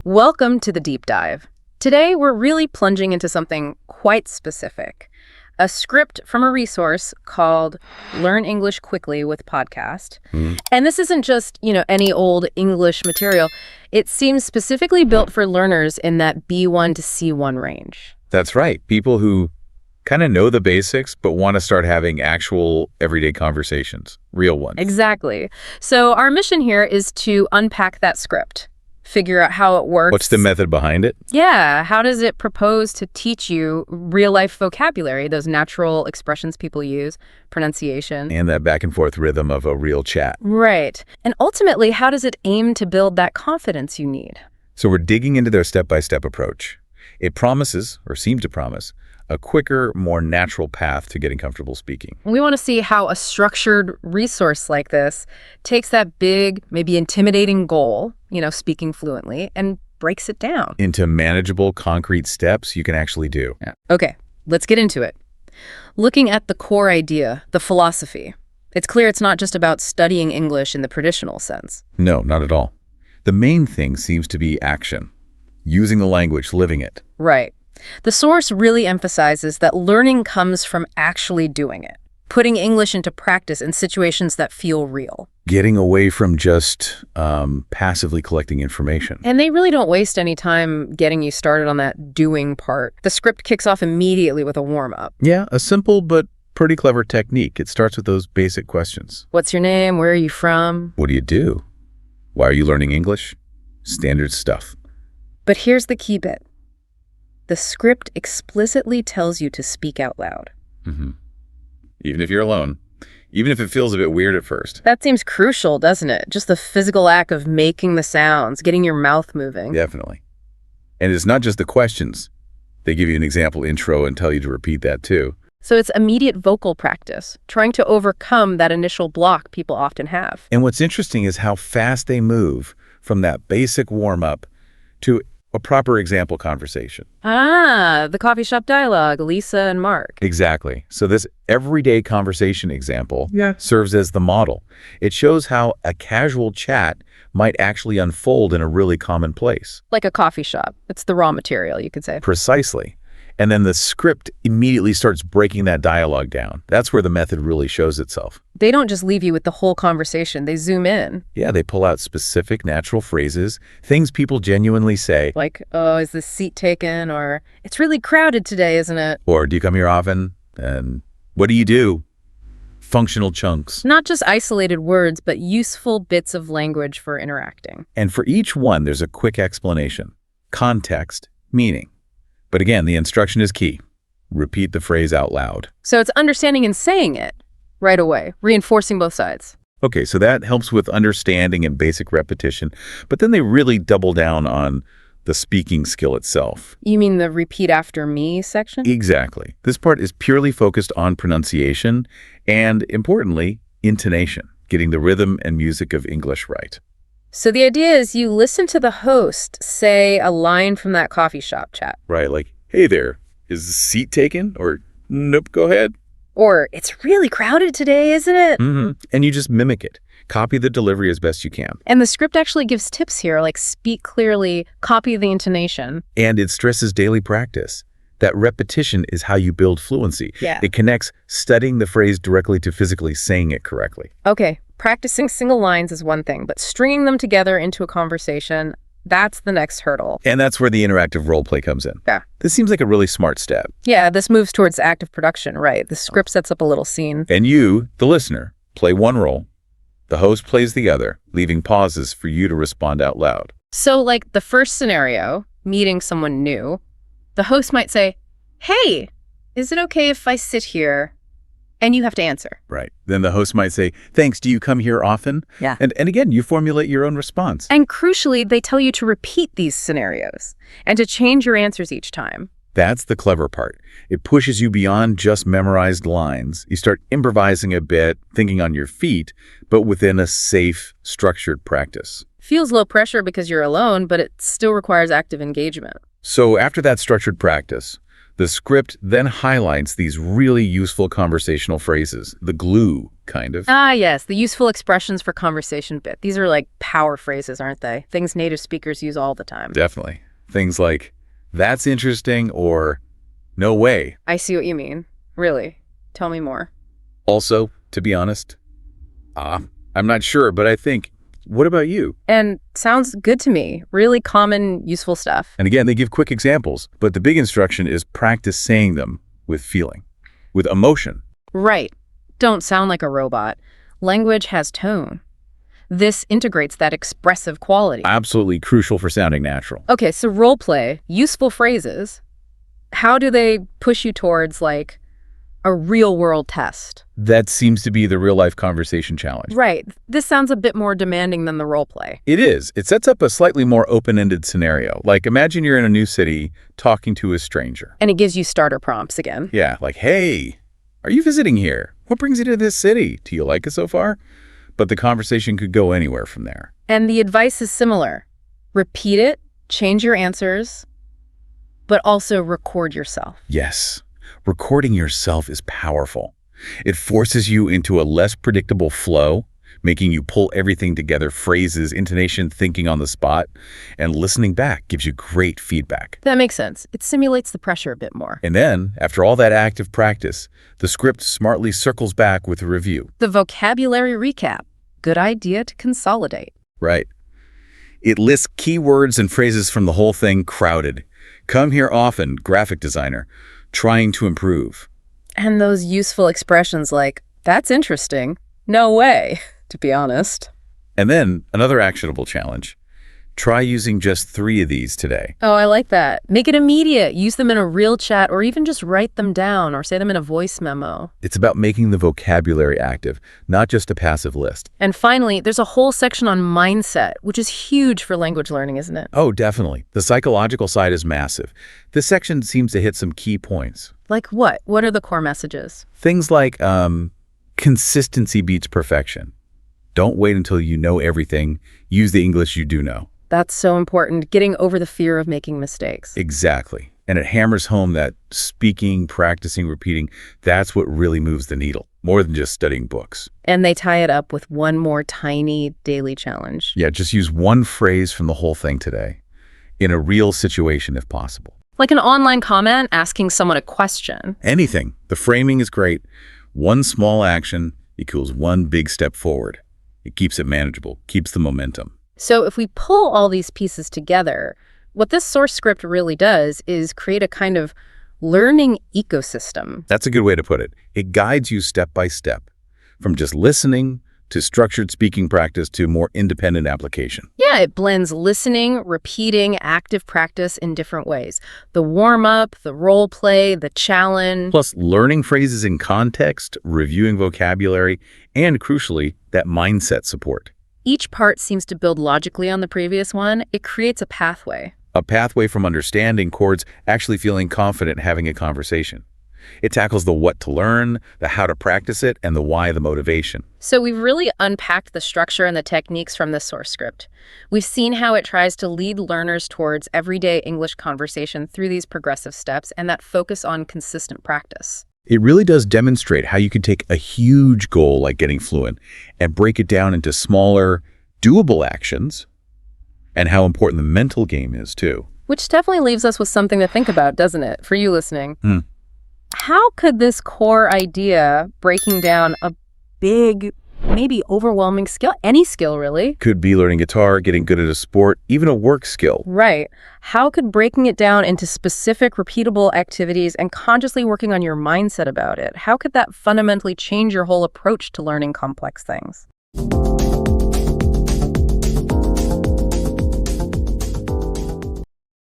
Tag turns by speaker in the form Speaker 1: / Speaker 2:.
Speaker 1: Welcome to the deep dive. Today, we're really plunging into something quite specific. A script from a resource called Learn English Quickly with Podcast. And this isn't just, any old English material. It seems specifically built for learners in that B1 to C1 range.
Speaker 2: That's right. People who kind of know the basics, but want to start having actual everyday conversations, real ones.
Speaker 1: Exactly. So our mission here is to unpack that script, figure out how it works.
Speaker 2: What's the method behind it?
Speaker 1: Yeah, how does it propose to teach you real-life vocabulary, those natural expressions people use, pronunciation?
Speaker 2: And that back and forth rhythm of a real chat.
Speaker 1: Right. And ultimately, how does it aim to build that confidence you need?
Speaker 2: So we're digging into their step-by-step approach. It promises, or seems to promise, a quicker, more natural path to getting comfortable speaking.
Speaker 1: We want to see how a structured resource like this takes that big, maybe intimidating goal, speaking fluently, and breaks it down
Speaker 2: into manageable, concrete steps you can actually do.
Speaker 1: Yeah. Okay, let's get into it. Looking at the core idea, the philosophy, it's clear it's not just about studying English in the traditional sense.
Speaker 2: No, not at all. The main thing seems to be action, using the language, living it.
Speaker 1: Right. The source really emphasizes that learning comes from actually doing it, putting English into practice in situations that feel real.
Speaker 2: Getting away from just passively collecting information.
Speaker 1: And they really don't waste any time getting you started on that doing part. The script kicks off immediately with a warm-up.
Speaker 2: Yeah, a simple but pretty clever technique. It starts with those basic questions.
Speaker 1: What's your name? Where are you from?
Speaker 2: What do you do? Why are you learning English? Standard stuff.
Speaker 1: But here's the key bit. The script explicitly tells you to speak out loud.
Speaker 2: Even if you're alone. Even if it feels a bit weird at first.
Speaker 1: That seems crucial, doesn't it? Just the physical act of making the sounds, getting your mouth moving.
Speaker 2: Definitely. And it's not just the questions. They give you an example intro and tell you to repeat that too.
Speaker 1: So it's immediate vocal practice, trying to overcome that initial block people often have.
Speaker 2: And what's interesting is how fast they move from that basic warm-up to a proper example conversation.
Speaker 1: The coffee shop dialogue, Lisa and Mark.
Speaker 2: Exactly. So this everyday conversation example serves as the model. It shows how a casual chat might actually unfold in a really common place.
Speaker 1: Like a coffee shop. It's the raw material, you could say.
Speaker 2: Precisely. And then the script immediately starts breaking that dialogue down. That's where the method really shows itself.
Speaker 1: They don't just leave you with the whole conversation. They zoom in.
Speaker 2: Yeah, they pull out specific natural phrases, things people genuinely say.
Speaker 1: Like, oh, is this seat taken? Or, it's really crowded today, isn't it?
Speaker 2: Or, do you come here often? And what do you do? Functional chunks.
Speaker 1: Not just isolated words, but useful bits of language for interacting.
Speaker 2: And for each one, there's a quick explanation. Context, meaning. But again, the instruction is key. Repeat the phrase out loud.
Speaker 1: So it's understanding and saying it right away, reinforcing both sides.
Speaker 2: Okay, so that helps with understanding and basic repetition, but then they really double down on the speaking skill itself.
Speaker 1: You mean the repeat after me section?
Speaker 2: Exactly. This part is purely focused on pronunciation and, importantly, intonation, getting the rhythm and music of English right.
Speaker 1: So the idea is you listen to the host say a line from that coffee shop chat.
Speaker 2: Right, like, hey there, is the seat taken? Or, nope, go ahead.
Speaker 1: Or, it's really crowded today, isn't it?
Speaker 2: And you just mimic it. Copy the delivery as best you can.
Speaker 1: And the script actually gives tips here, like speak clearly, copy the intonation.
Speaker 2: And it stresses daily practice. That repetition is how you build fluency.
Speaker 1: Yeah.
Speaker 2: It connects studying the phrase directly to physically saying it correctly.
Speaker 1: Okay, practicing single lines is one thing, but stringing them together into a conversation, that's the next hurdle.
Speaker 2: And that's where the interactive role play comes in.
Speaker 1: Yeah.
Speaker 2: This seems like a really smart step.
Speaker 1: Yeah, this moves towards active production, right? The script sets up a little scene.
Speaker 2: And you, the listener, play one role. The host plays the other, leaving pauses for you to respond out loud.
Speaker 1: So like the first scenario, meeting someone new, the host might say, hey, is it okay if I sit here? And you have to answer.
Speaker 2: Right. Then the host might say, thanks, do you come here often?
Speaker 1: Yeah.
Speaker 2: And again, you formulate your own response.
Speaker 1: And crucially, they tell you to repeat these scenarios and to change your answers each time.
Speaker 2: That's the clever part. It pushes you beyond just memorized lines. You start improvising a bit, thinking on your feet, but within a safe, structured practice.
Speaker 1: Feels low pressure because you're alone, but it still requires active engagement.
Speaker 2: So after that structured practice, The script then highlights these really useful conversational phrases, the glue, kind of.
Speaker 1: Ah, yes, the useful expressions for conversation bit. These are like power phrases, aren't they? Things native speakers use all the time.
Speaker 2: Definitely. Things like, that's interesting, or no way.
Speaker 1: I see what you mean. Really. Tell me more.
Speaker 2: Also, to be honest, I'm not sure, but I think, what about you?
Speaker 1: And sounds good to me. Really common, useful stuff.
Speaker 2: And again, they give quick examples, but the big instruction is practice saying them with feeling, with emotion.
Speaker 1: Right. Don't sound like a robot. Language has tone. This integrates that expressive quality.
Speaker 2: Absolutely crucial for sounding natural.
Speaker 1: Okay, so role play, useful phrases. How do they push you towards, like, a real-world test?
Speaker 2: That seems to be the real-life conversation challenge.
Speaker 1: Right. This sounds a bit more demanding than the role play.
Speaker 2: It is. It sets up a slightly more open-ended scenario. Like, imagine you're in a new city talking to a stranger.
Speaker 1: And it gives you starter prompts again.
Speaker 2: Yeah, like, hey, are you visiting here? What brings you to this city? Do you like it so far? But the conversation could go anywhere from there.
Speaker 1: And the advice is similar. Repeat it, change your answers, but also record yourself.
Speaker 2: Yes. Recording yourself is powerful. It forces you into a less predictable flow, making you pull everything together, phrases, intonation, thinking on the spot, and listening back gives you great feedback.
Speaker 1: That makes sense. It simulates the pressure a bit more.
Speaker 2: And then, after all that active practice, the script smartly circles back with a review.
Speaker 1: The vocabulary recap. Good idea to consolidate.
Speaker 2: Right. It lists keywords and phrases from the whole thing crowded. Come here often, graphic designer, trying to improve.
Speaker 1: And those useful expressions like, that's interesting. No way, to be honest.
Speaker 2: And then, another actionable challenge. Try using just 3 of these today.
Speaker 1: Oh, I like that. Make it immediate. Use them in a real chat or even just write them down or say them in a voice memo.
Speaker 2: It's about making the vocabulary active, not just a passive list.
Speaker 1: And finally, there's a whole section on mindset, which is huge for language learning, isn't it?
Speaker 2: Oh, definitely. The psychological side is massive. This section seems to hit some key points.
Speaker 1: Like what? What are the core messages?
Speaker 2: Things like consistency beats perfection. Don't wait until you know everything. Use the English you do know.
Speaker 1: That's so important, getting over the fear of making mistakes.
Speaker 2: Exactly. And it hammers home that speaking, practicing, repeating, that's what really moves the needle, more than just studying books.
Speaker 1: And they tie it up with one more tiny daily challenge.
Speaker 2: Yeah, just use one phrase from the whole thing today, in a real situation if possible.
Speaker 1: Like an online comment asking someone a question.
Speaker 2: Anything. The framing is great. One small action equals one big step forward. It keeps it manageable, keeps the momentum.
Speaker 1: So if we pull all these pieces together, what this source script really does is create a kind of learning ecosystem.
Speaker 2: That's a good way to put it. It guides you step by step, from just listening to structured speaking practice to more independent application.
Speaker 1: Yeah, it blends listening, repeating, active practice in different ways. The warm-up, the role play, the challenge.
Speaker 2: Plus, learning phrases in context, reviewing vocabulary, and crucially, that mindset support.
Speaker 1: Each part seems to build logically on the previous one. It creates a pathway.
Speaker 2: A pathway from understanding towards actually feeling confident having a conversation. It tackles the what to learn, the how to practice it, and the why, the motivation.
Speaker 1: So we've really unpacked the structure and the techniques from the source script. We've seen how it tries to lead learners towards everyday English conversation through these progressive steps and that focus on consistent practice.
Speaker 2: It really does demonstrate how you can take a huge goal like getting fluent and break it down into smaller, doable actions, and how important the mental game is, too.
Speaker 1: Which definitely leaves us with something to think about, doesn't it, for you listening? How could this core idea, breaking down a big, maybe overwhelming skill, any skill really?
Speaker 2: Could be learning guitar, getting good at a sport, even a work skill.
Speaker 1: Right. How could breaking it down into specific, repeatable activities and consciously working on your mindset about it, how could that fundamentally change your whole approach to learning complex things?